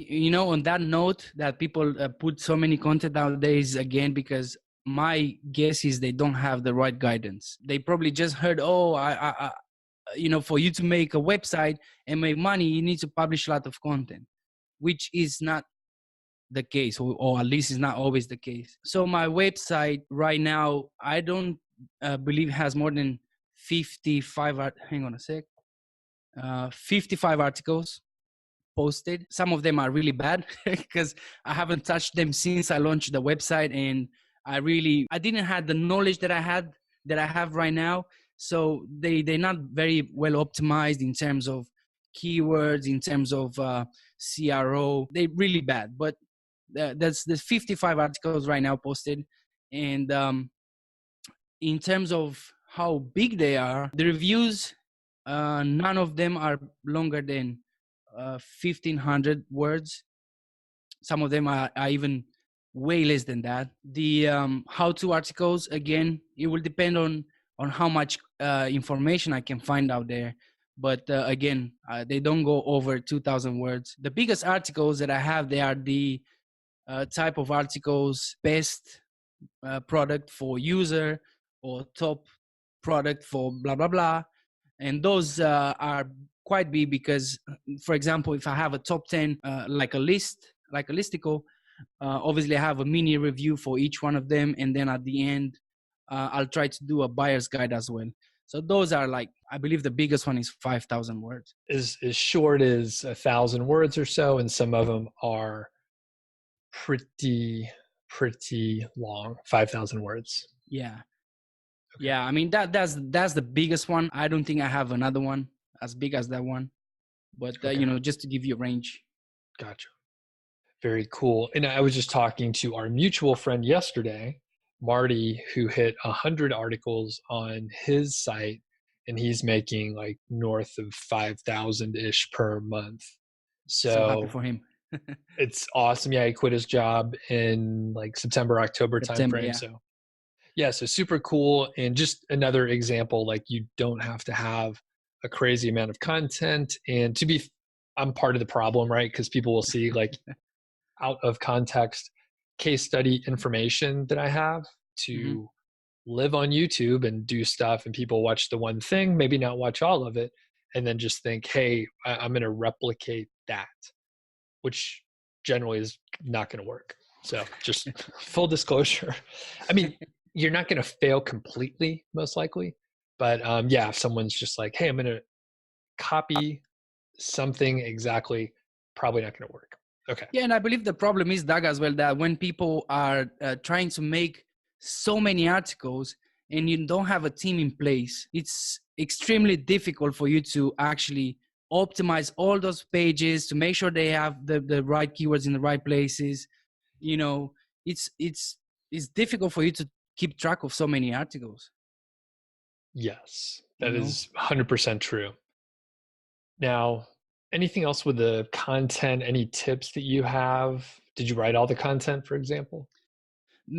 You know, on that note, that people put so many content nowadays, again, because my guess is they don't have the right guidance. They probably just heard, oh, you know, for you to make a website and make money, you need to publish a lot of content, which is not the case, or at least is not always the case. So my website right now, I don't believe has more than 55, hang on a sec, 55 articles posted. Some of them are really bad because I haven't touched them since I launched the website, and I didn't have the knowledge that I have right now. So they're not very well optimized in terms of keywords, in terms of CRO. They're really bad. But there's 55 articles right now posted, and in terms of how big they are, the reviews, none of them are longer than 1,500 words. Some of them are even way less than that. The how-to articles, again, it will depend on how much information I can find out there. But again, they don't go over 2,000 words. The biggest articles that I have, they are the type of articles, best product for user, or top product for blah, blah, blah. And those are quite big because, for example, if I have a top 10, like a listicle, obviously I have a mini review for each one of them. And then at the end, I'll try to do a buyer's guide as well. So those are, like, I believe the biggest one is 5,000 words. As short as 1,000 words or so, and some of them are pretty long, 5,000 words. Yeah. Okay. Yeah, I mean, that's the biggest one. I don't think I have another one as big as that one, but okay. You know, just to give you a range. Gotcha. Very cool. And I was just talking to our mutual friend yesterday, Marty, who hit 100 articles on his site, and he's making like north of 5,000-ish per month. So happy for him. It's awesome. Yeah, he quit his job in like September, October timeframe. Yeah. So yeah, so super cool. And just another example, like, you don't have to have a crazy amount of content. And I'm part of the problem, right? Because people will see like out of context case study information that I have to live on YouTube and do stuff, and people watch the one thing, maybe not watch all of it, and then just think, hey, I'm going to replicate that, which generally is not going to work. So just full disclosure. I mean, you're not going to fail completely, most likely. But yeah, if someone's just like, hey, I'm going to copy something exactly, probably not going to work. Okay. Yeah, and I believe the problem is, Doug, as well, that when people are trying to make so many articles and you don't have a team in place, it's extremely difficult for you to actually optimize all those pages to make sure they have the right keywords in the right places. You know, it's difficult for you to keep track of so many articles. Yes, that is 100% true. Now, anything else with the content? Any tips that you have? Did you write all the content, for example?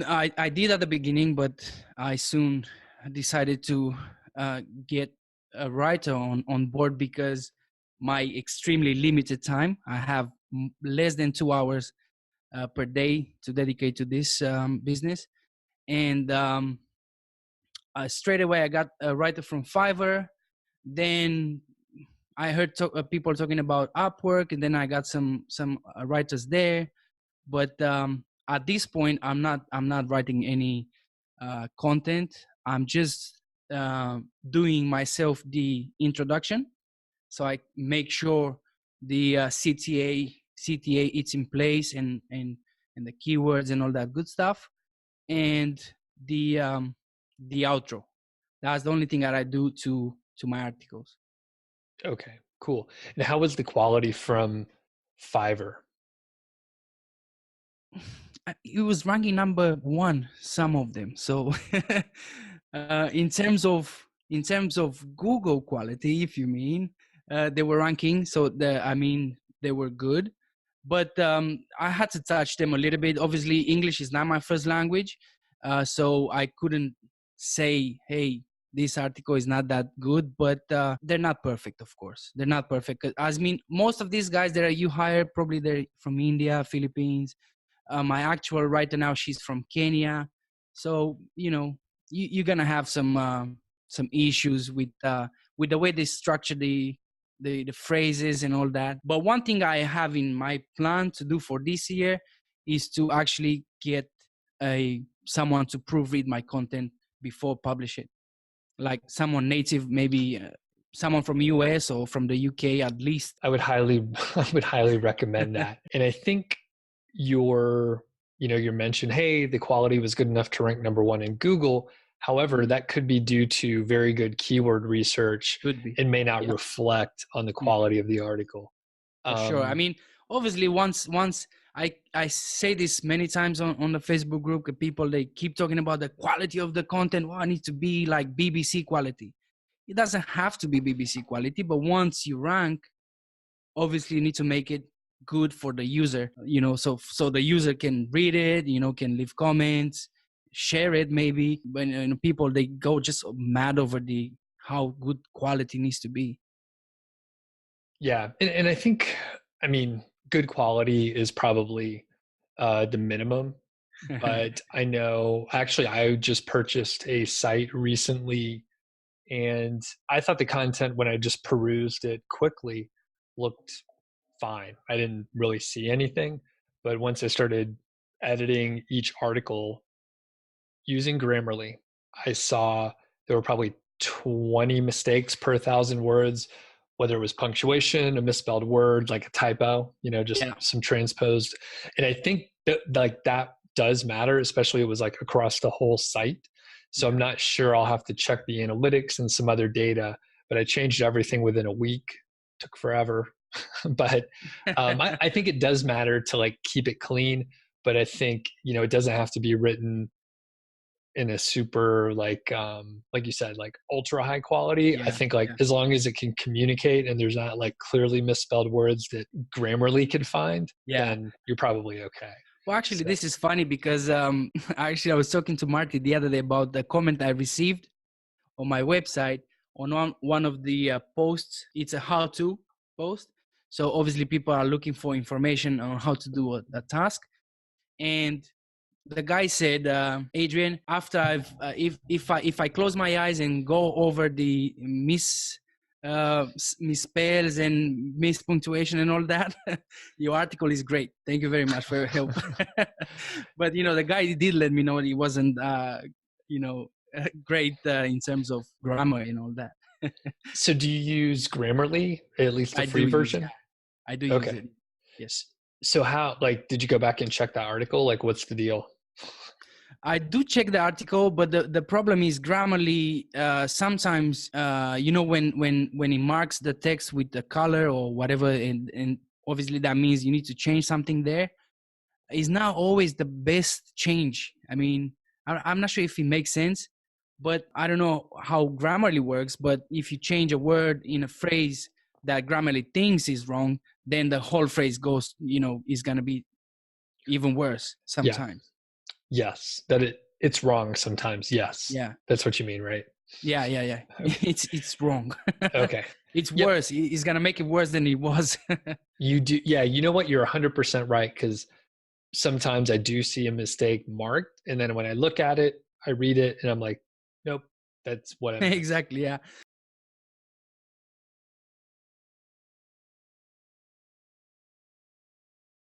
I did at the beginning, but I soon decided to get a writer on board because my extremely limited time. I have less than 2 hours per day to dedicate to this business. And straight away, I got a writer from Fiverr. Then I heard people talking about Upwork, and then I got some writers there. But at this point, I'm not writing any content. I'm just doing myself the introduction, so I make sure the CTA it's in place, and the keywords and all that good stuff, and the outro. That's the only thing that I do to my articles. Okay, cool. And how was the quality from Fiverr? It was ranking number 1, some of them. So in terms of Google quality, if you mean, they were ranking. So they were good, but I had to touch them a little bit. Obviously, English is not my first language, so I couldn't say, hey, this article is not that good, but they're not perfect, of course. They're not perfect. I mean, most of these guys that you hire, probably they're from India, Philippines. My actual writer now, she's from Kenya. So, you're going to have some issues with the way they structure the phrases and all that. But one thing I have in my plan to do for this year is to actually get someone to proofread my content before publish it, like someone native, maybe someone from US or from the UK at least. I would highly recommend that. And I think your mention, hey, the quality was good enough to rank number 1 in Google. However, that could be due to very good keyword research and may not reflect on the quality of the article. For sure. I mean, obviously, once I say this many times on the Facebook group, people, they keep talking about the quality of the content. Well, it needs to be like BBC quality. It doesn't have to be BBC quality, but once you rank, obviously you need to make it good for the user, so the user can read it, can leave comments, share it maybe. When people, they go just mad over how good quality needs to be. Yeah. And I think, I mean, good quality is probably the minimum, but I know, actually, I just purchased a site recently, and I thought the content, when I just perused it quickly, looked fine. I didn't really see anything, but once I started editing each article using Grammarly, I saw there were probably 20 mistakes per 1,000 words, whether it was punctuation, a misspelled word, like a typo, some transposed. And I think that does matter, especially it was like across the whole site. So I'm not sure, I'll have to check the analytics and some other data, but I changed everything within a week. Took forever. But I think it does matter to like keep it clean, but I think, it doesn't have to be written in a super like you said, like ultra high quality. I think as long as it can communicate and there's not like clearly misspelled words that Grammarly could find, then you're probably okay. Well, actually, this is funny because actually I was talking to Marty the other day about the comment I received on my website on one of the posts. It's a how-to post. So obviously people are looking for information on how to do a task. And the guy said, Adrian, after if I close my eyes and go over the misspells and mispunctuation and all that, your article is great. Thank you very much for your help. But the guy did let me know he wasn't great in terms of grammar and all that. So do you use Grammarly, at least the free version? I do use it. Yes. So how, did you go back and check that article? Like, what's the deal? I do check the article, but the problem is Grammarly. Sometimes, when it marks the text with the color or whatever, and obviously that means you need to change something there, is not always the best change. I mean, I'm not sure if it makes sense, but I don't know how Grammarly works. But if you change a word in a phrase that Grammarly thinks is wrong, then the whole phrase goes, is going to be even worse sometimes. Yes, that it's wrong sometimes. Yes. Yeah. That's what you mean, right? Yeah. Okay. It's wrong. Okay. It's worse. It's going to make it worse than it was. You do. Yeah. You know what? You're 100% right. Because sometimes I do see a mistake marked. And then when I look at it, I read it and I'm like, nope, that's what I mean. Exactly. Yeah.